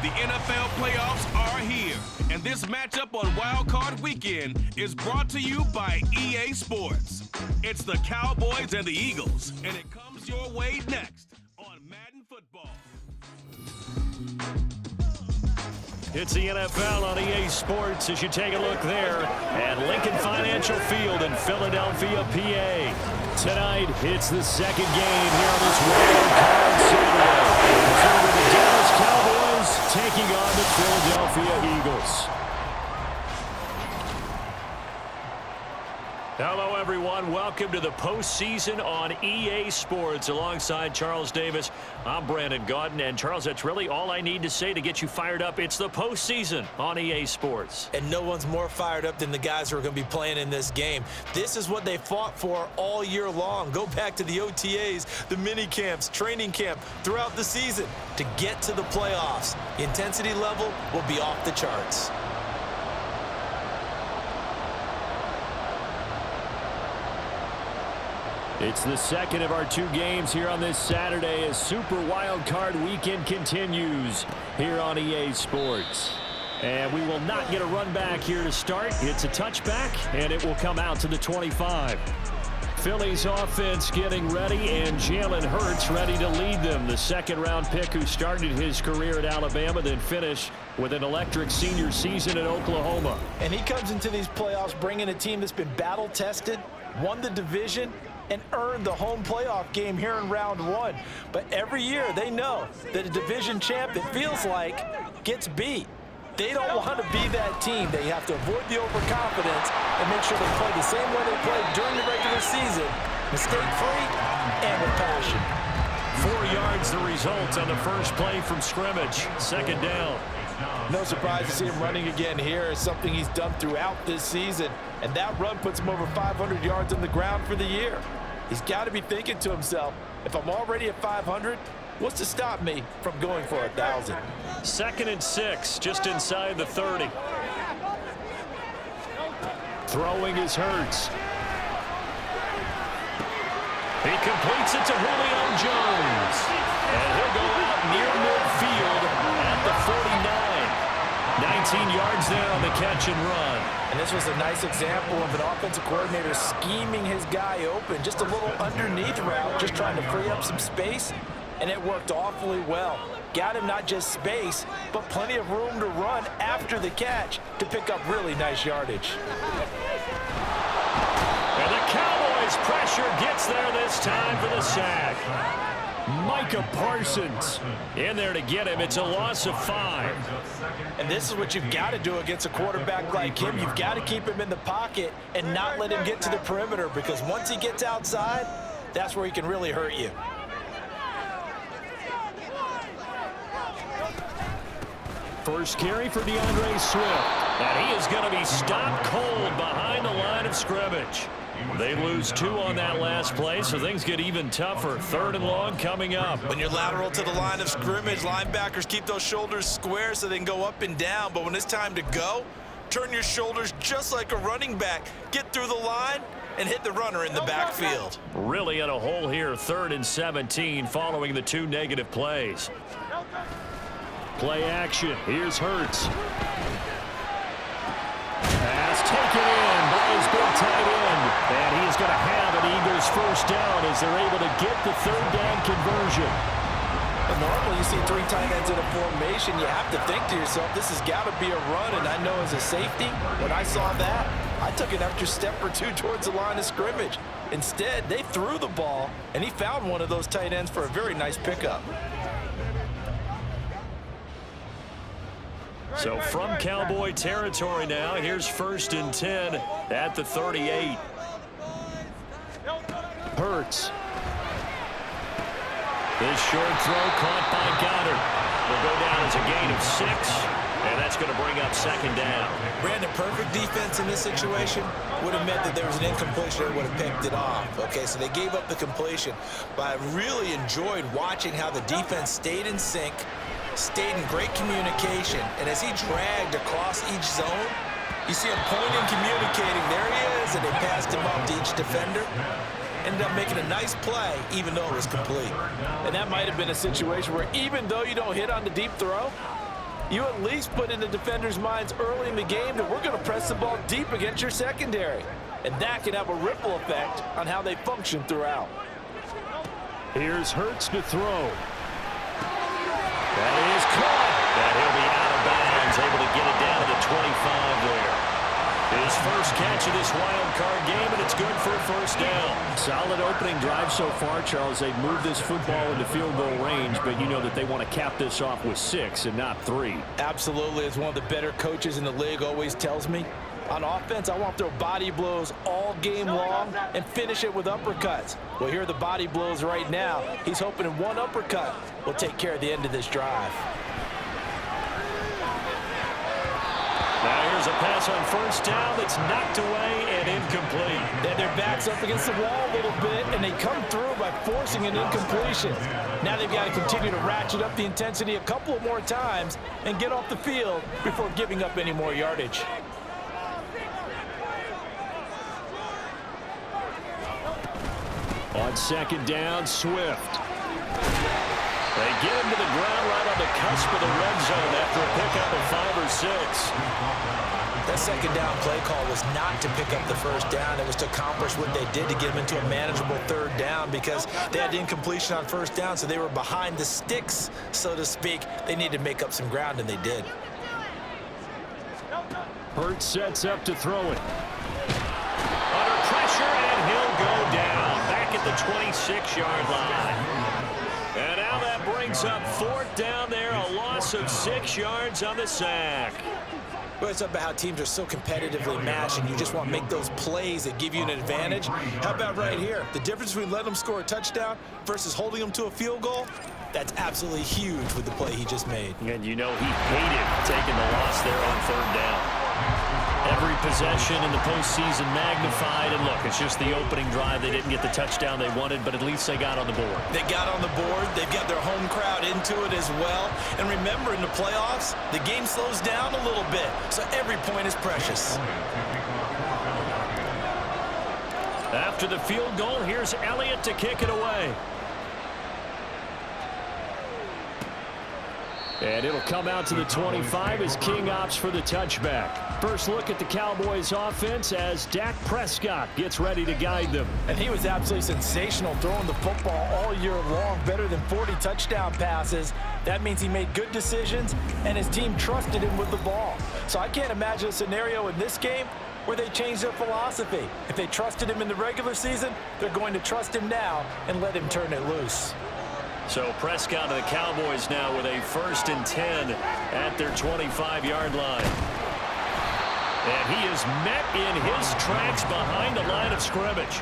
The NFL playoffs are here, and this matchup on Wild Card Weekend is brought to you by EA Sports. It's the Cowboys and the Eagles, and it comes your way next on Madden Football. It's the NFL on EA Sports as you take a look there at Lincoln Financial Field in Philadelphia, PA. Tonight, it's the second game here on this Wild Card Saturday. It's over the Dallas Cowboys taking on the Philadelphia Eagles. Hello, everyone. Welcome to the postseason on EA Sports. Alongside Charles Davis, I'm Brandon Gaudin. And, Charles, that's really all I need to say to get you fired up. It's the postseason on EA Sports. And no one's more fired up than the guys who are going to be playing in this game. This is what they fought for all year long. Go back to the OTAs, the mini camps, training camp throughout the season to get to the playoffs. The intensity level will be off the charts. It's the second of our two games here on this Saturday as Super Wild Card Weekend continues here on EA Sports. And we will not get a run back here to start. It's a touchback, and it will come out to the 25. Philly's offense getting ready, and Jalen Hurts ready to lead them. The second-round pick who started his career at Alabama, then finished with an electric senior season at Oklahoma. And he comes into these playoffs bringing a team that's been battle-tested, won the division, and earned the home playoff game here in round one. But every year they know that a division champ that feels like gets beat. They don't want to be that team. They have to avoid the overconfidence and make sure they play the same way they played during the regular season, mistake-free and with passion. 4 yards the result on the first play from scrimmage. Second down. No surprise to see him running again here. It's something he's done throughout this season. And that run puts him over 500 yards on the ground for the year. He's got to be thinking to himself, if I'm already at 500, what's to stop me from going for 1,000? 2nd and 6, just inside the 30. Throwing is Hurts. He completes it to Julio Jones. And he'll go out near midfield at the 49. 19 yards there on the catch and run. And this was a nice example of an offensive coordinator scheming his guy open. Just a little underneath route, just trying to free up some space. And it worked awfully well. Got him not just space, but plenty of room to run after the catch to pick up really nice yardage. And the Cowboys pressure gets there this time for the sack. Micah Parsons in there to get him. It's a loss of 5. And this is what you've got to do against a quarterback like him. You've got to keep him in the pocket and not let him get to the perimeter, because once he gets outside, that's where he can really hurt you. First carry for DeAndre Swift. And he is going to be stopped cold behind the line of scrimmage. They lose 2 on that last play, so things get even tougher. 3rd and long coming up. When you're lateral to the line of scrimmage, linebackers keep those shoulders square so they can go up and down. But when it's time to go, turn your shoulders just like a running back. Get through the line and hit the runner in the backfield. Really in a hole here. 3rd and 17 following the 2 negative plays. Play action. Here's Hurts. Pass taken in by his big tight end. And he's going to have an Eagles first down as they're able to get the 3rd down conversion. And normally you see 3 tight ends in a formation, you have to think to yourself, this has got to be a run. And I know as a safety, when I saw that, I took an extra step or 2 towards the line of scrimmage. Instead, they threw the ball, and he found one of those tight ends for a very nice pickup. So from Cowboy territory now, here's 1st and 10 at the 38. Hurts. This short throw caught by Goddard. Will go down as a gain of 6, and that's going to bring up 2nd down. Brandon, perfect defense in this situation would have meant that there was an incompletion that would have picked it off. Okay, so they gave up the completion, but I really enjoyed watching how the defense stayed in sync, stayed in great communication, and as he dragged across each zone, you see him pointing, communicating. There he is, and they passed him up to each defender. Ended up making a nice play, even though it was complete. And that might have been a situation where even though you don't hit on the deep throw, You at least put in the defenders' minds early in the game that we're going to press the ball deep against your secondary. And that can have a ripple effect on how they function throughout. Here's Hurts to throw. That is caught. And he'll be out of bounds, able to get it down to the 25 there. His first catch of this wild card game, and it's good for a first down. Solid opening drive so far, Charles. They've moved this football into field goal range, but you know that they want to cap this off with 6 and not 3. Absolutely. As one of the better coaches in the league always tells me, on offense, I want to throw body blows all game long and finish it with uppercuts. Well, here are the body blows right now. He's hoping in one uppercut will take care of the end of this drive. Now here's a pass on first down that's knocked away and incomplete. And their back's up against the wall a little bit, and they come through by forcing an incompletion. Now they've got to continue to ratchet up the intensity a couple of more times and get off the field before giving up any more yardage. On second down, Swift. They get him to the ground right on the cusp of the red zone after a pickup of 5 or 6. That second down play call was not to pick up the first down. It was to accomplish what they did to get them into a manageable third down because they had incompletion on first down, so they were behind the sticks, so to speak. They needed to make up some ground, and they did. Hurts sets up to throw it. Under pressure, and he'll go down back at the 26-yard line. And now that brings up 4th down there, a loss of 6 yards on the sack. Well, it's about how teams are so competitively matched, and you just want to make those plays that give you an advantage. How about right here? The difference between letting them score a touchdown versus holding them to a field goal, that's absolutely huge with the play he just made. And you know he hated taking the loss there on 3rd down. Every possession in the postseason magnified, and look, it's just the opening drive. They didn't get the touchdown they wanted, but at least they got on the board. They got on the board. They've got their home crowd into it as well. And remember, in the playoffs, the game slows down a little bit, so every point is precious. After the field goal, here's Elliott to kick it away. And it'll come out to the 25 as King opts for the touchback. First look at the Cowboys offense as Dak Prescott gets ready to guide them. And he was absolutely sensational throwing the football all year long, better than 40 touchdown passes. That means he made good decisions, and his team trusted him with the ball. So I can't imagine a scenario in this game where they change their philosophy. If they trusted him in the regular season, they're going to trust him now and let him turn it loose. So Prescott of the Cowboys now with a 1st and 10 at their 25-yard line. And he is met in his tracks behind the line of scrimmage.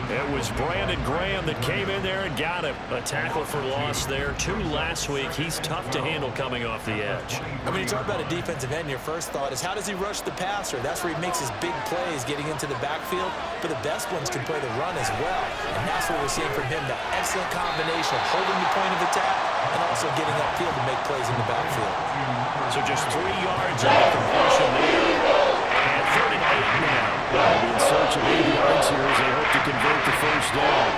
It was Brandon Graham that came in there and got him. A tackle for loss there. 2 last week. He's tough to handle coming off the edge. And when you talk about a defensive end, your first thought is how does he rush the passer? That's where he makes his big plays getting into the backfield. But the best ones can play the run as well. And that's what we're seeing from him, that excellent combination of holding the point of attack and also getting upfield to make plays in the backfield. So just 3 yards on the completion there. And 3rd and 8 now. They'll be in search of 8 yards here as they hope to convert the first down.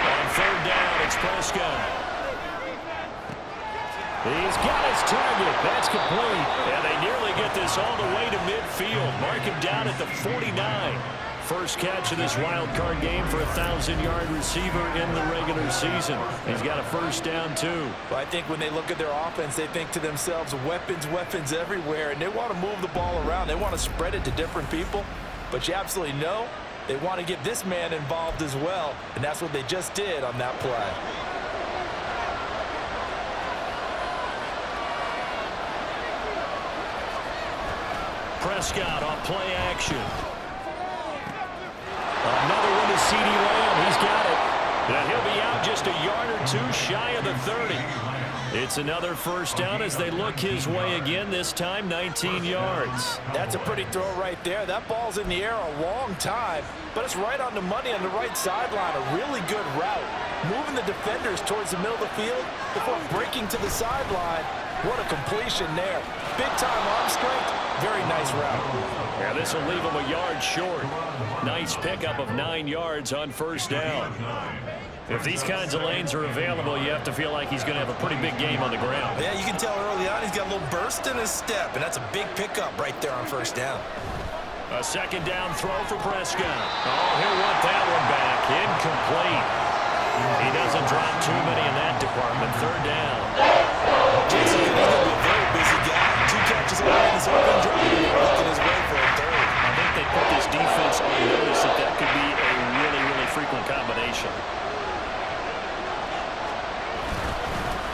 On 3rd down, it's Prescott. He's got his target. That's complete. And they nearly get this all the way to midfield. Mark him down at the 49. First catch of this wild card game for a 1,000-yard receiver in the regular season. He's got a first down, too. Well, I think when they look at their offense, they think to themselves, weapons, weapons everywhere, and they want to move the ball around. They want to spread it to different people, but you absolutely know they want to get this man involved as well, and that's what they just did on that play. Prescott on play action. Another one to CeeDee Lamb. He's got it. And he'll be out just a yard or 2 shy of the 30. It's another first down as they look his way again, this time 19 yards. That's a pretty throw right there. That ball's in the air a long time, but it's right on the money on the right sideline. A really good route. Moving the defenders towards the middle of the field before breaking to the sideline. What a completion there. Big-time arm strength, Very nice route. Yeah, this will leave him a yard short. Nice pickup of 9 yards on first down. If these kinds of lanes are available, you have to feel like he's going to have a pretty big game on the ground. Yeah, you can tell early on he's got a little burst in his step, and that's a big pickup right there on first down. A second down throw for Prescott. Oh, he'll want that one back. Incomplete. He doesn't drop too many in that department. Third down. Jason, he's going to be a very busy guy. 2 catches already in his open drive, and he's making his way for a third. I think they put this defense on notice that that could be a really, really frequent combination.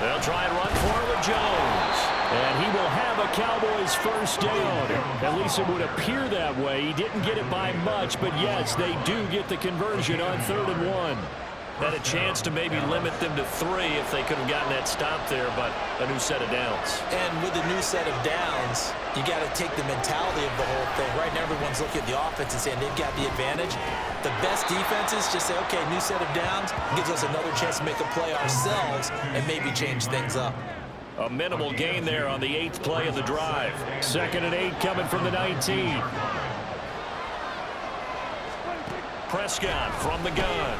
They'll try and run for it with Jones. And he will have a Cowboys first down. At least it would appear that way. He didn't get it by much, but yes, they do get the conversion on 3rd and 1. Had a chance to maybe limit them to 3 if they could have gotten that stop there, but a new set of downs. And with a new set of downs, you got to take the mentality of the whole thing. Right now, everyone's looking at the offense and saying they've got the advantage. The best defenses just say, okay, new set of downs gives us another chance to make a play ourselves and maybe change things up. A minimal gain there on the 8th play of the drive. 2nd and 8 coming from the 19. Prescott from the gun.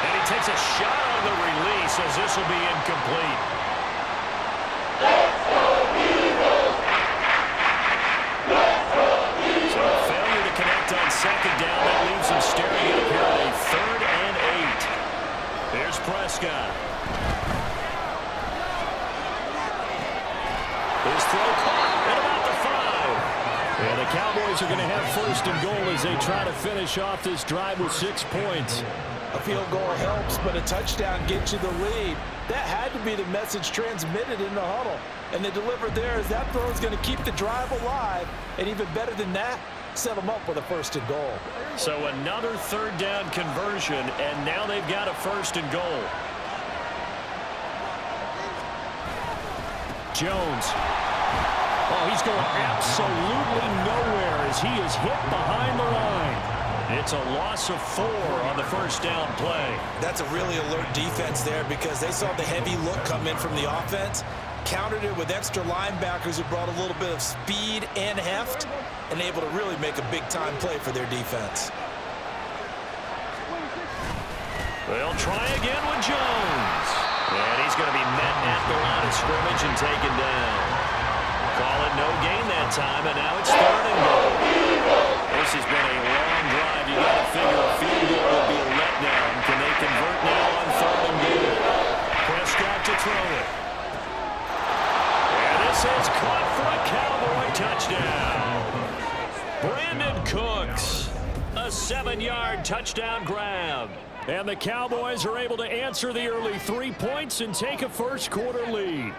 And he takes a shot on the release as this will be incomplete. So a failure to connect on 2nd down. That leaves him staring up here at a 3rd and 8. Here's Prescott. His throw caught at about the 5. And the Cowboys are going to have 1st and goal as they try to finish off this drive with 6 points. A field goal helps, but a touchdown gets you the lead. That had to be the message transmitted in the huddle. And they delivered there as that throw is going to keep the drive alive. And even better than that, set them up with a 1st and goal. So another 3rd down conversion, and now they've got a 1st and goal. Jones. Oh, he's going absolutely nowhere as he is hit behind the line. It's a loss of 4 on the 1st down play. That's a really alert defense there because they saw the heavy look come in from the offense, countered it with extra linebackers who brought a little bit of speed and heft, and able to really make a big-time play for their defense. They'll try again with Jones. And he's going to be met at the line of scrimmage and taken down. Call it no gain that time, and now it's 3rd and goal. This has been a long drive. You got to figure a field goal will be a letdown. Can they convert now on 3rd and goal? Prescott to throw it. And this is caught for a Cowboy touchdown. Brandon Cooks, a 7-yard touchdown grab. And the Cowboys are able to answer the early 3 points and take a first-quarter lead.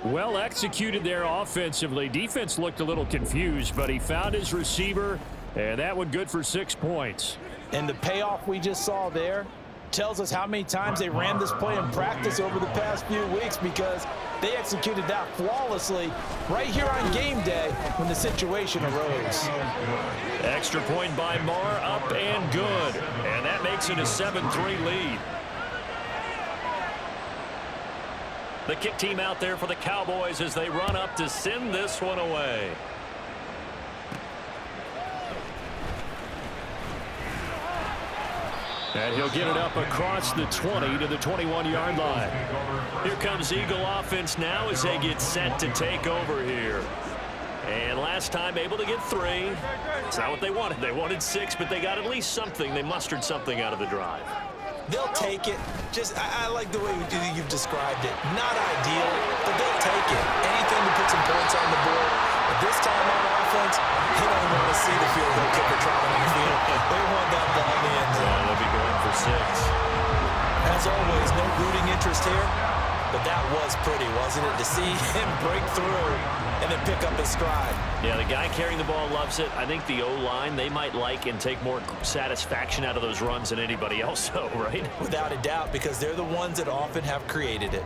Well executed there offensively. Defense looked a little confused, but he found his receiver, and that one good for 6 points. And the payoff we just saw there tells us how many times they ran this play in practice over the past few weeks because they executed that flawlessly right here on game day when the situation arose. Extra point by Marr, up and good. And that makes it a 7-3 lead. The kick team out there for the Cowboys as they run up to send this one away. And he'll get it up across the 20 to the 21-yard line. Here comes Eagle offense now as they get set to take over here. And last time able to get 3. It's not what they wanted. They wanted 6, but they got at least something. They mustered something out of the drive. They'll take it. I like the way you've described it. Not ideal, but they'll take it. Anything to put some points on the board. But this time on offense, they don't want to see the field goal kicker driving on the field. They want that ball in the end zone. Yeah, they'll be going for 6. As always, no rooting interest here. But that was pretty, wasn't it? To see him break through and then pick up his stride. Yeah, the guy carrying the ball loves it. I think the O-line, they might like and take more satisfaction out of those runs than anybody else, though, right? Without a doubt, because they're the ones that often have created it.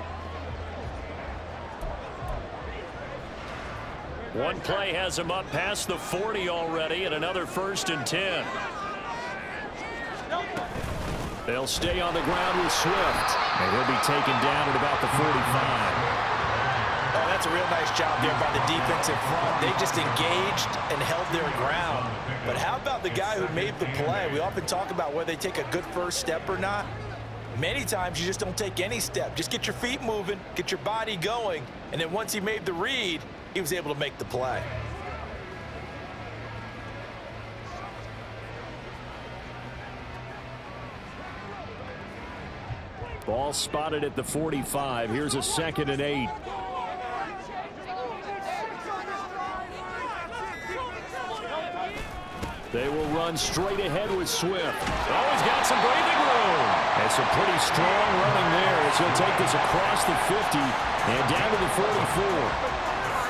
One play has him up past the 40 already, and another 1st and 10. They'll stay on the ground with Swift, and he'll be taken down at about the 45. Oh, that's a real nice job there by the defensive front. They just engaged and held their ground. But how about the guy who made the play? We often talk about whether they take a good first step or not. Many times you just don't take any step. Just get your feet moving, get your body going, and then once he made the read, he was able to make the play. Ball spotted at the 45. Here's a 2nd and 8. They will run straight ahead with Swift. Oh, he's got some breathing room. And some pretty strong running there as he'll take this across the 50 and down to the 44.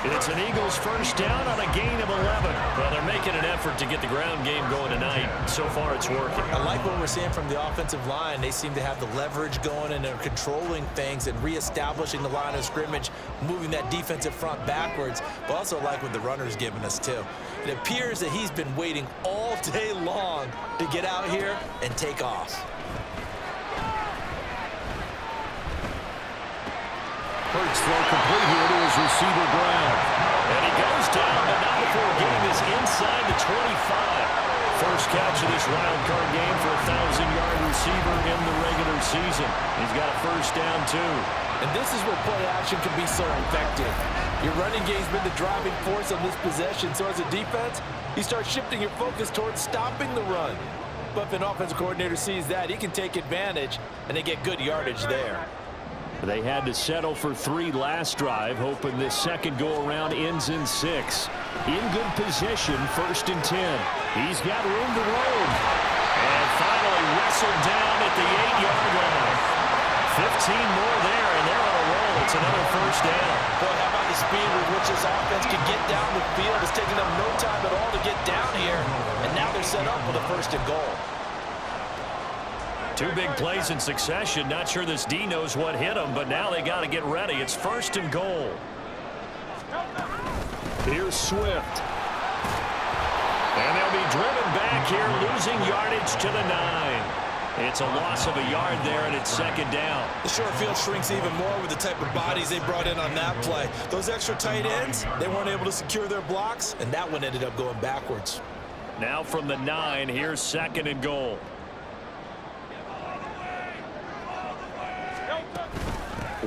It's an Eagles first down on a gain of 11. Well, they're making an effort to get the ground game going tonight. So far, it's working. I like what we're seeing from the offensive line. They seem to have the leverage going, and they're controlling things and reestablishing the line of scrimmage, moving that defensive front backwards. But also like what the runner's giving us, too. It appears that he's been waiting all day long to get out here and take off. Hurts throw complete here to his receiver Brown. And he goes down, but not before getting this inside the 25. First catch of this wild card game for a 1,000-yard receiver in the regular season. He's got a first down, too. And this is where play action can be so effective. Your running game's been the driving force on this possession, so as a defense, you start shifting your focus towards stopping the run. But if an offensive coordinator sees that, he can take advantage, and they get good yardage there. They had to settle for 3 last drive, hoping this second go-around ends in 6. In good position, 1st and 10. He's got room to roam. And finally wrestled down at the 8-yard line. 15 more there, and they're on a roll. It's another first down. Boy, how about the speed with which this offense can get down the field? It's taking them no time at all to get down here. And now they're set up with a 1st and goal. 2 big plays in succession. Not sure this D knows what hit him, but now they got to get ready. It's 1st and goal. Here's Swift. And they'll be driven back here, losing yardage to the 9. It's a loss of a yard there, and it's 2nd down. The short field shrinks even more with the type of bodies they brought in on that play. Those extra tight ends, they weren't able to secure their blocks, and that one ended up going backwards. Now from the 9, here's 2nd and goal.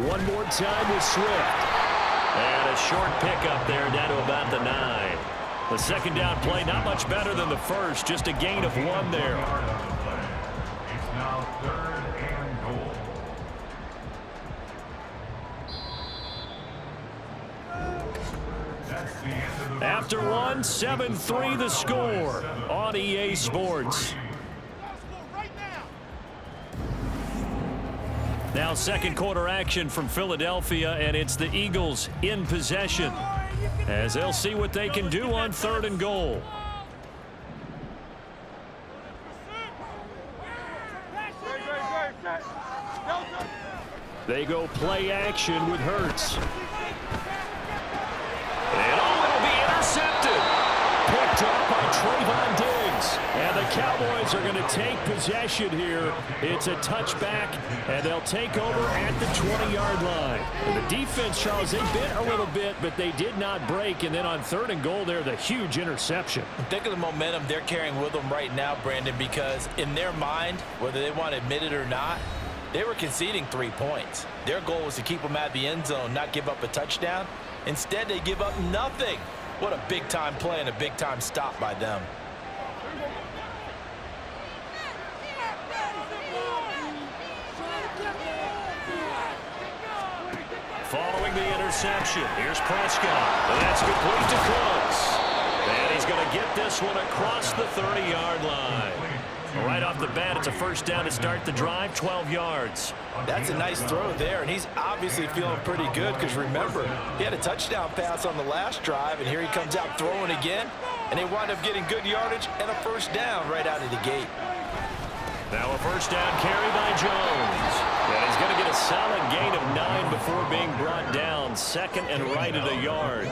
One more time with Swift. And a short pickup there down to about the 9. The 2nd down play not much better than the first, just a gain of 1 there. It's now 3rd and goal. That's the end of the After 1, 7-3 the score on EA Sports. Now 2nd quarter action from Philadelphia, and it's the Eagles in possession as they'll see what they can do on 3rd and goal. They go play action with Hurts. And it'll be intercepted. Picked up by Trayvon Diggs. And the Cowboys are going to take possession here. It's a touchback, and they'll take over at the 20-yard line. And the defense, Charles, they bit a little bit, but they did not break. And then on 3rd and goal there, the huge interception. Think of the momentum they're carrying with them right now, Brandon, because in their mind, whether they want to admit it or not, they were conceding 3 points. Their goal was to keep them at the end zone, not give up a touchdown. Instead, they give up nothing. What a big-time play and a big-time stop by them. Following the interception, here's Prescott. That's complete to Cooks. And he's going to get this one across the 30-yard line. Right off the bat, it's a first down to start the drive, 12 yards. That's a nice throw there, and he's obviously feeling pretty good because, remember, he had a touchdown pass on the last drive, and here he comes out throwing again, and they wind up getting good yardage and a first down right out of the gate. Now a first down carry by Jones. And he's going to get a solid gain of 9 before being brought down, 2nd and right at a yard.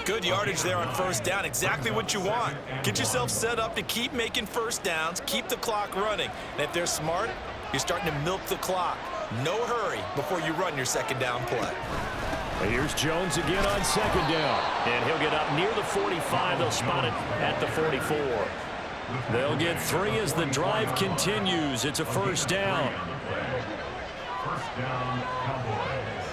Good yardage there on first down, exactly what you want. Get yourself set up to keep making first downs, keep the clock running. And if they're smart, you're starting to milk the clock. No hurry before you run your 2nd down play. And here's Jones again on second down. And he'll get up near the 45. They'll spot it at the 44. They'll get 3 as the drive continues. It's a first down. First down, Cowboys.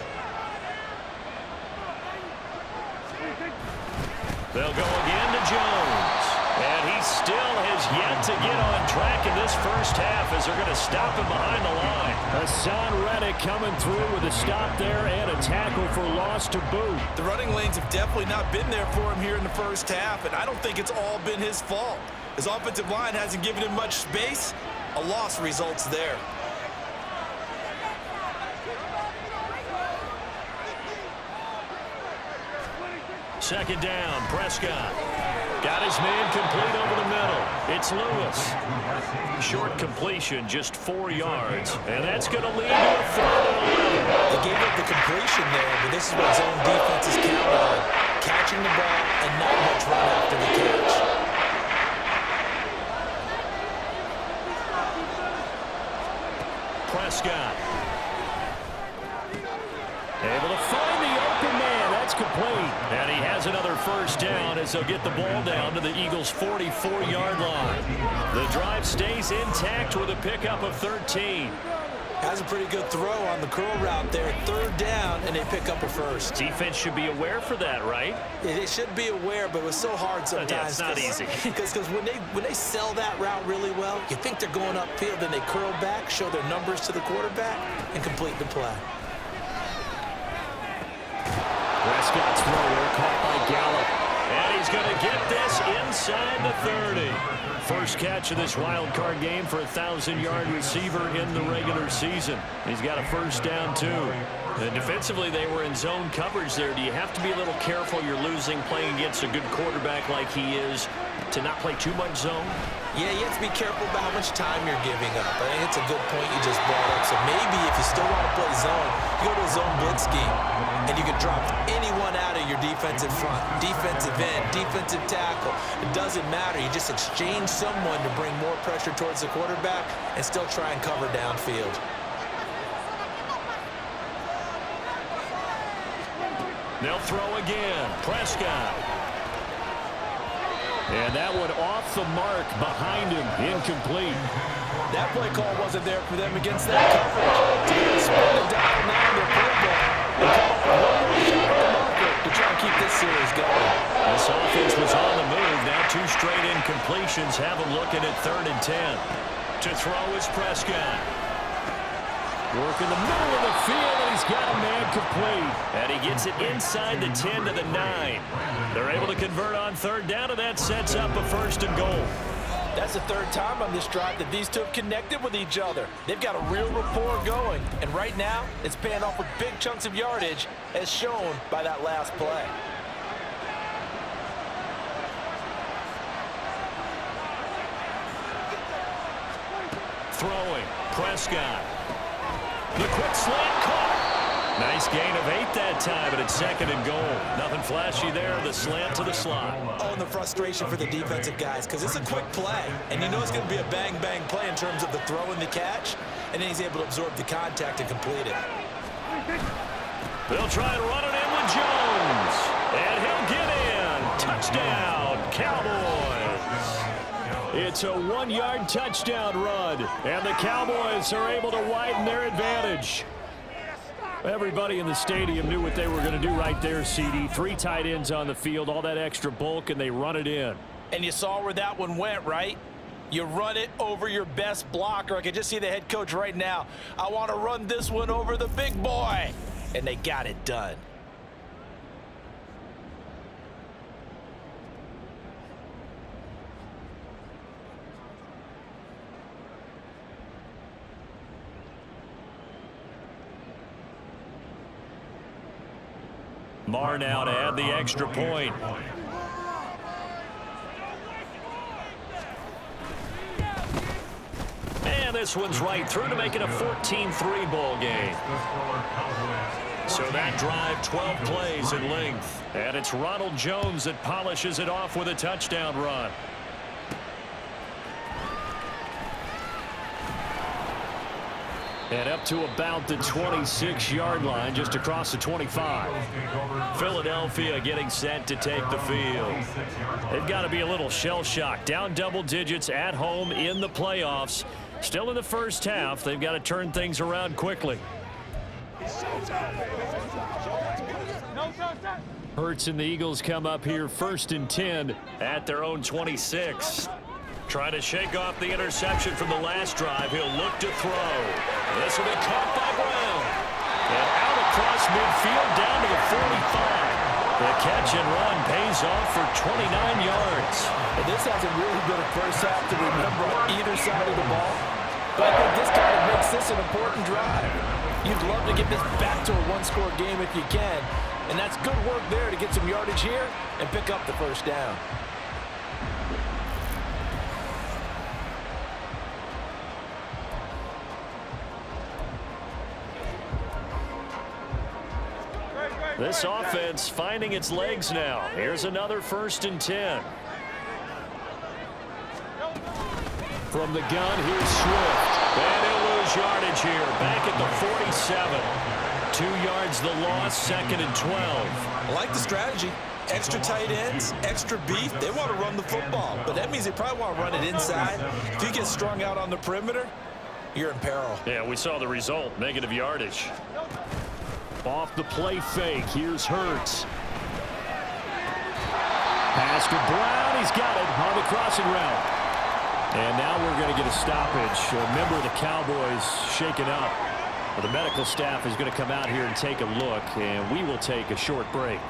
They'll go again to Jones. And he still has yet to get on track in this first half as they're going to stop him behind the line. Hassan Reddick coming through with a stop there and a tackle for loss to boot. The running lanes have definitely not been there for him here in the first half, and I don't think it's all been his fault. His offensive line hasn't given him much space. A loss results there. Second down, Prescott. Got his man complete over the middle. It's Lewis. Short completion, just 4 yards. And that's going to lead to a 3rd and 11. They gave up the completion there, but this is what zone defenses count on. Catching the ball and not much run after the catch. Prescott. Able to find the open man. That's complete. And he has another first down as they'll get the ball down to the Eagles' 44-yard line. The drive stays intact with a pickup of 13. Has a pretty good throw on the curl route there. 3rd down, and they pick up a first. Defense should be aware for that, right? Yeah, they should be aware, but it was so hard sometimes. Yeah, it's not easy. Because when they sell that route really well, you think they're going upfield, then they curl back, show their numbers to the quarterback, and complete the play. Prescott's throw caught by Gallup. And he's going to get this inside the 30. First catch of this wild card game for a 1,000-yard receiver in the regular season. He's got a first down, too. And defensively, they were in zone coverage there. Do you have to be a little careful you're losing playing against a good quarterback like he is to not play too much zone? Yeah, you have to be careful about how much time you're giving up. I think it's a good point you just brought up. So maybe if you still want to play zone, you go to a zone blitz scheme, and you can drop anyone out of your defensive front, defensive end, defensive tackle. It doesn't matter. You just exchange someone to bring more pressure towards the quarterback and still try and cover downfield. They'll throw again. Prescott. And that one off the mark behind him. Incomplete. That play call wasn't there for them against that coverage. So they're spinning down now in their playbook. They come up with one more shot at the marker to try and keep this series going. This offense was on the move. Now 2 straight incompletions have them looking at 3rd and 10. To throw is Prescott. Work in the middle of the field, and he's got a man complete. And he gets it inside the 10 to the 9. They're able to convert on 3rd down, and that sets up a 1st and goal. That's the 3rd time on this drive that these two have connected with each other. They've got a real rapport going, and right now it's paying off with big chunks of yardage as shown by that last play. Throwing, Prescott. The quick slant caught. Nice gain of 8 that time, but it's 2nd and goal. Nothing flashy there, the slant to the slot. Oh, and the frustration for the defensive guys, because it's a quick play, and you know it's going to be a bang-bang play in terms of the throw and the catch, and then he's able to absorb the contact and complete it. They'll try and run it in with Jones, and he'll get in. Touchdown, Cowboys. It's a 1-yard touchdown run, and the Cowboys are able to widen their advantage. Everybody in the stadium knew what they were going to do right there, CD. 3 tight ends on the field, all that extra bulk, and they run it in. And you saw where that one went, right? You run it over your best blocker. I can just see the head coach right now. I want to run this one over the big boy. And they got it done. Marr now to add the extra point. And this one's right through to make it a 14-3 ball game. So that drive, 12 plays in length. And it's Ronald Jones that polishes it off with a touchdown run. And up to about the 26-yard line, just across the 25. Philadelphia getting set to take the field. They've got to be a little shell-shocked. Down double digits at home in the playoffs. Still in the first half. They've got to turn things around quickly. Hurts and the Eagles come up here 1st and 10 at their own 26. Trying to shake off the interception from the last drive. He'll look to throw. This will be caught by Brown. And out across midfield down to the 45. The catch and run pays off for 29 yards. And this hasn't really been a first half to remember on either side of the ball. But I think this kind of makes this an important drive. You'd love to get this back to a one-score game if you can. And that's good work there to get some yardage here and pick up the first down. This offense finding its legs now. Here's another 1st and 10. From the gun, here's Swift. And he'll lose yardage here. Back at the 47. 2 yards the loss, 2nd and 12. I like the strategy. Extra tight ends, extra beef. They want to run the football, but that means they probably want to run it inside. If you get strung out on the perimeter, you're in peril. Yeah, we saw the result, negative yardage. Off the play fake, here's Hurts. Pass to Brown, he's got it on the crossing route. And now we're going to get a stoppage. A member of the Cowboys shaken up. The medical staff is going to come out here and take a look, and we will take a short break.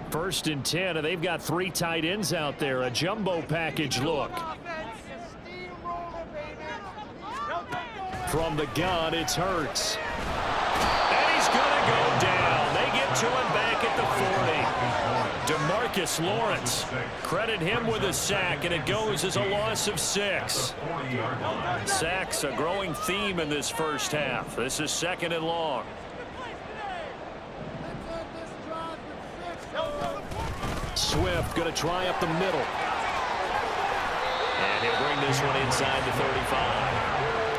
First and 10, and they've got 3 tight ends out there. A jumbo package look. From the gun, it's Hurts. And he's going to go down. They get to him back at the 40. DeMarcus Lawrence. Credit him with a sack, and it goes as a loss of 6. Sacks a growing theme in this first half. This is 2nd and long. Swift going to try up the middle. And he'll bring this one inside the 35.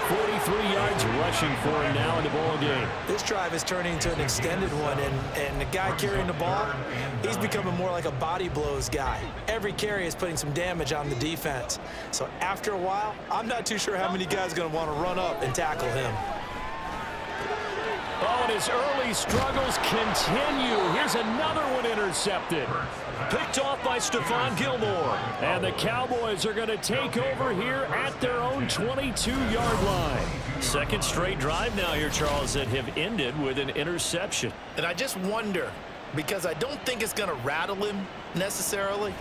43 yards rushing for him now in the ball game. This drive is turning into an extended one, and the guy carrying the ball, he's becoming more like a body blows guy. Every carry is putting some damage on the defense. So after a while, I'm not too sure how many guys are going to want to run up and tackle him. Oh, and his early struggles continue. Here's another one intercepted. Picked off by Stephon Gilmore. And the Cowboys are going to take over here at their own 22-yard line. Second straight drive now here, Charles, that have ended with an interception. And I just wonder, because I don't think it's going to rattle him necessarily,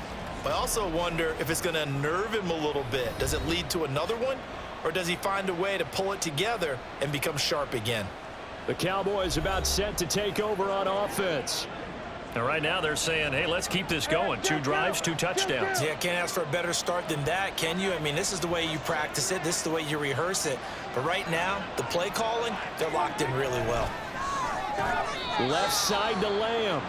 but I also wonder if it's going to unnerve him a little bit. Does it lead to another one, or does he find a way to pull it together and become sharp again? The Cowboys about set to take over on offense. And right now they're saying, hey, let's keep this going. 2 drives, 2 touchdowns. Yeah, can't ask for a better start than that, can you? I mean, this is the way you practice it. This is the way you rehearse it. But right now, the play calling, they're locked in really well. Left side to Lamb.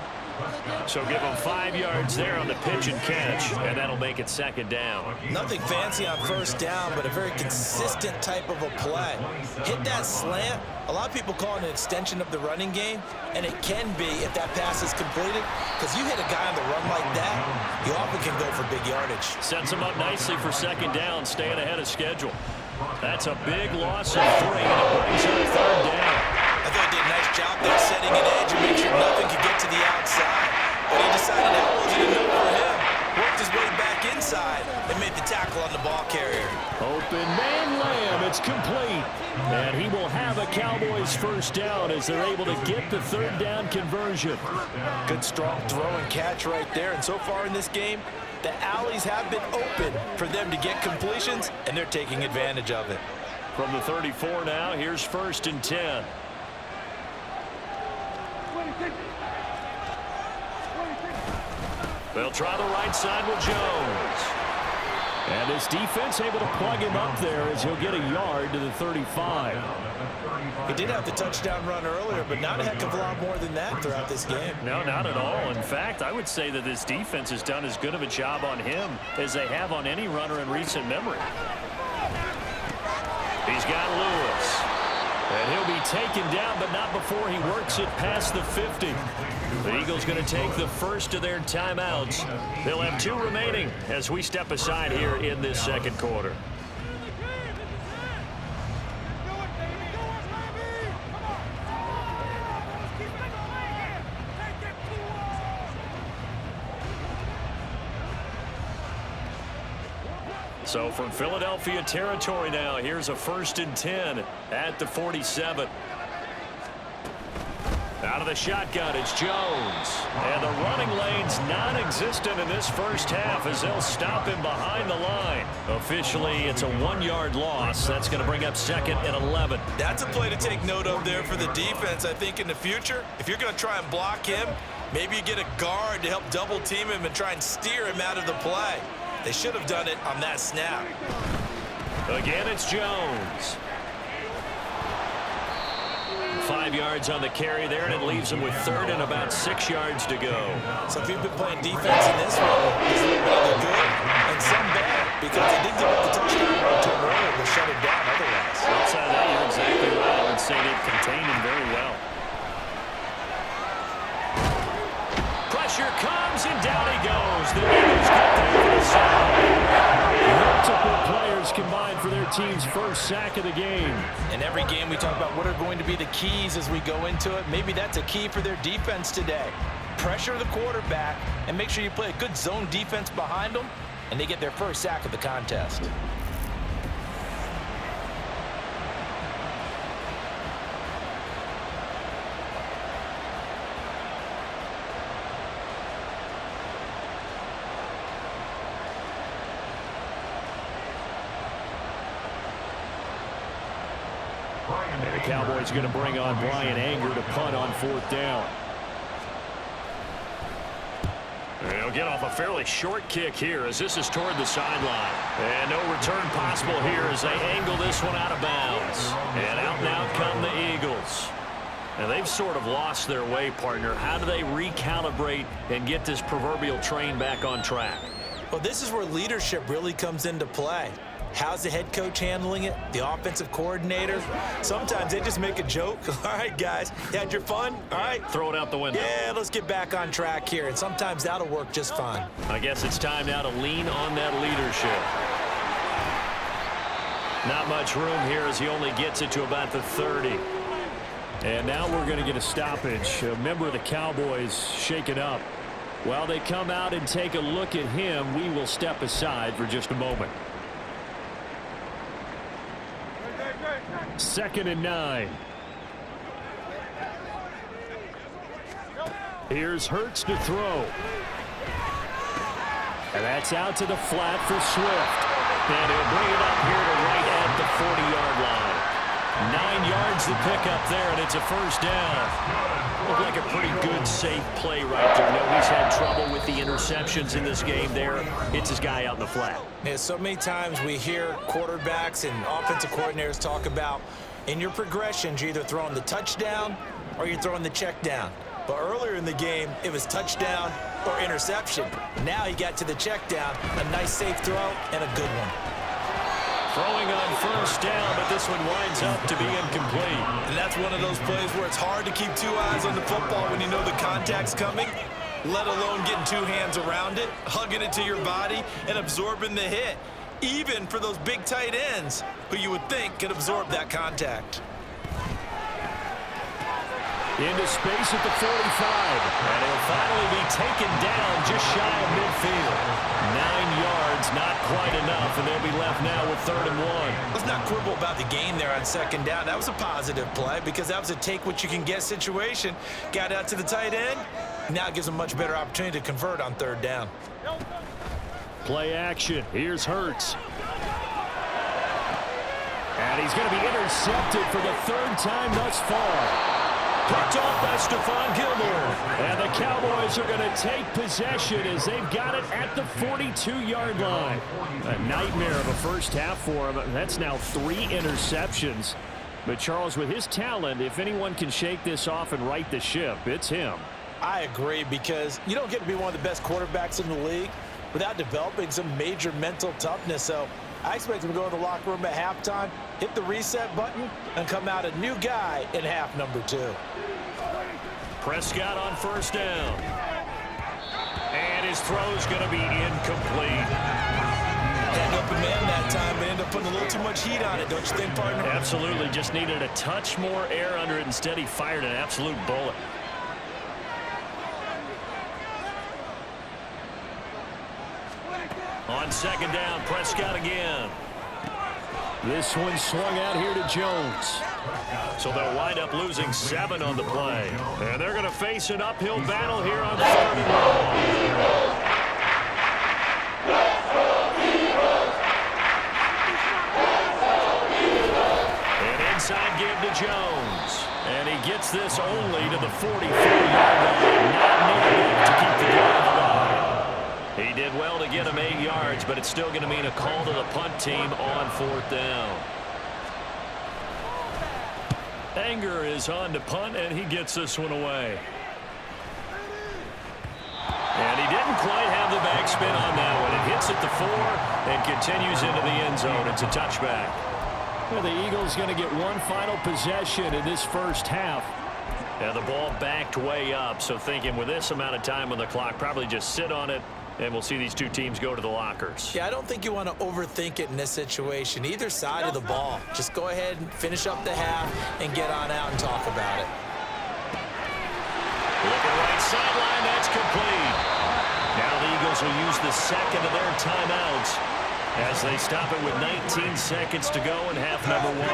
So give them 5 yards there on the pitch and catch, and that'll make it 2nd down. Nothing fancy on first down, but a very consistent type of a play. Hit that slant. A lot of people call it an extension of the running game, and it can be if that pass is completed, because you hit a guy on the run like that, you often can go for big yardage. Sets him up nicely for 2nd down, staying ahead of schedule. That's a big loss of 3, and it brings him 3rd down. I thought he did a nice job there setting an edge and make sure nothing could get to the outside. But he decided that wasn't enough for him. Worked his way back inside and made the tackle on the ball carrier. Open man Lamb. It's complete. And he will have a Cowboys first down as they're able to get the 3rd down conversion. Good strong throw and catch right there. And so far in this game, the alleys have been open for them to get completions, and they're taking advantage of it. From the 34 now, here's 1st and 10. They'll try the right side with Jones. And this defense able to plug him up there as he'll get a yard to the 35. He did have the touchdown run earlier, but not a heck of a lot more than that throughout this game. No, not at all. In fact, I would say that this defense has done as good of a job on him as they have on any runner in recent memory. He's got Lewis. And he'll be taken down, but not before he works it past the 50. The Eagles going to take the first of their timeouts. They'll have 2 remaining as we step aside here in this second quarter. So from Philadelphia territory now, here's a 1st and 10 at the 47. Out of the shotgun, it's Jones. And the running lane's non-existent in this first half as they'll stop him behind the line. Officially, it's a 1-yard loss. That's going to bring up 2nd and 11. That's a play to take note of there for the defense. I think in the future, if you're going to try and block him, maybe you get a guard to help double team him and try and steer him out of the play. They should have done it on that snap. Again, it's Jones. 5 yards on the carry there, and it leaves him with 3rd and about 6 yards to go. So if you've been playing defense in this one, there's a little bit of good and some bad, because they did give up the touchdown run to him earlier to shut him down otherwise. Outside of that, you're exactly right. I would say they've contained him very well. Pressure comes, and down he goes. The Eagles get there for the sack. Multiple players combined for their team's first sack of the game. In every game, we talk about what are going to be the keys as we go into it. Maybe that's a key for their defense today. Pressure the quarterback and make sure you play a good zone defense behind them, and they get their first sack of the contest. And the Cowboys are going to bring on Brian Anger to punt on 4th down. They'll get off a fairly short kick here as this is toward the sideline. And no return possible here as they angle this one out of bounds. And out come the Eagles. And they've sort of lost their way, partner. How do they recalibrate and get this proverbial train back on track? Well, this is where leadership really comes into play. How's the head coach handling it? The offensive coordinator? Sometimes they just make a joke. All right, guys, you had your fun? All right. Throw it out the window. Yeah, let's get back on track here. And sometimes that'll work just fine. I guess it's time now to lean on that leadership. Not much room here as he only gets it to about the 30. And now we're going to get a stoppage. A member of the Cowboys shaken up. While they come out and take a look at him, we will step aside for just a moment. 2nd and 9. Here's Hurts to throw. And that's out to the flat for Swift. And he'll bring it up here to right at the 40-yard line. 9 yards to pick up there, and it's a 1st down. Looked like a pretty good, safe play right there. No, he's had trouble with the interceptions in this game there. It's his guy out in the flat. Yeah, so many times we hear quarterbacks and offensive coordinators talk about in your progressions, you're either throwing the touchdown or you're throwing the check down. But earlier in the game, it was touchdown or interception. Now he got to the check down, a nice safe throw, and a good one. Throwing on 1st down, but this one winds up to be incomplete. And that's one of those plays where it's hard to keep 2 eyes on the football when you know the contact's coming, let alone getting 2 hands around it, hugging it to your body, and absorbing the hit. Even for those big tight ends who you would think could absorb that contact. Into space at the 45. And he'll finally be taken down just shy of midfield. 9 yards, not quite enough, and they'll be left now with 3rd and 1. Let's not quibble about the gain there on 2nd down. That was a positive play because that was a take-what-you-can-get situation. Got out to the tight end. Now it gives them a much better opportunity to convert on 3rd down. Play action. Here's Hurts. And he's going to be intercepted for the 3rd time thus far. Picked off by Stephon Gilmore. And the Cowboys are going to take possession as they've got it at the 42-yard line. A nightmare of a first half for him. That's now 3 interceptions. But Charles, with his talent, if anyone can shake this off and right the ship, it's him. I agree, because you don't get to be one of the best quarterbacks in the league without developing some major mental toughness. So I expect him to go in the locker room at halftime, hit the reset button, and come out a new guy in half number 2. Prescott on first down. And his throw's going to be incomplete. Had open man that time, but ended up putting a little too much heat on it, don't you think, partner? Absolutely. Just needed a touch more air under it. Instead, he fired an absolute bullet. On second down, Prescott again. This one swung out here to Jones. So they'll wind up losing 7 on the play. And they're going to face an uphill battle here on 3rd and long. An inside give to Jones. And he gets this only to the 44-yard line. Not near enough to keep the drive alive. He did well to get him 8 yards, but it's still going to mean a call to the punt team on 4th down. Anger is on to punt, and he gets this one away. And he didn't quite have the backspin on that one. It hits at the 4 and continues into the end zone. It's a touchback. Well, the Eagles going to get one final possession in this first half. And the ball backed way up, so thinking with this amount of time on the clock, probably just sit on it, and we'll see these two teams go to the lockers. Yeah, I don't think you want to overthink it in this situation. Either side of the ball. Just go ahead and finish up the half and get on out and talk about it. Looking right sideline, that's complete. Now the Eagles will use the second of their timeouts as they stop it with 19 seconds to go in half number 1.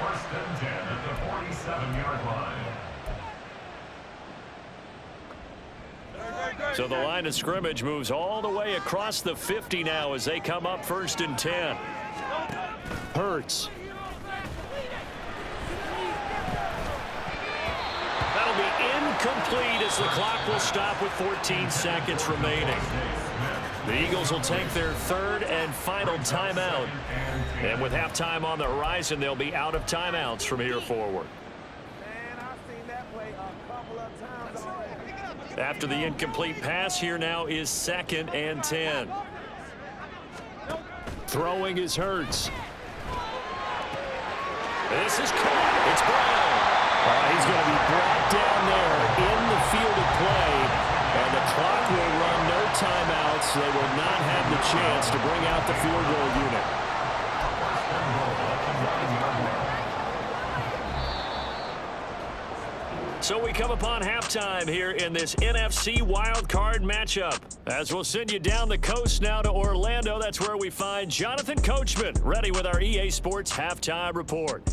First and 10 at the 47-yard line. So the line of scrimmage moves all the way across the 50 now as they come up 1st and 10. Hurts. That'll be incomplete as the clock will stop with 14 seconds remaining. The Eagles will take their 3rd and final timeout. And with halftime on the horizon, they'll be out of timeouts from here forward. After the incomplete pass, here now is 2nd and 10. Throwing is Hurts. This is caught. It's Brown. He's going to be brought down there in the field of play. And the clock will run no timeouts. They will not have the chance to bring out the field goal unit. So we come upon halftime here in this NFC wildcard matchup. As we'll send you down the coast now to Orlando, that's where we find Jonathan Coachman ready with our EA Sports Halftime Report.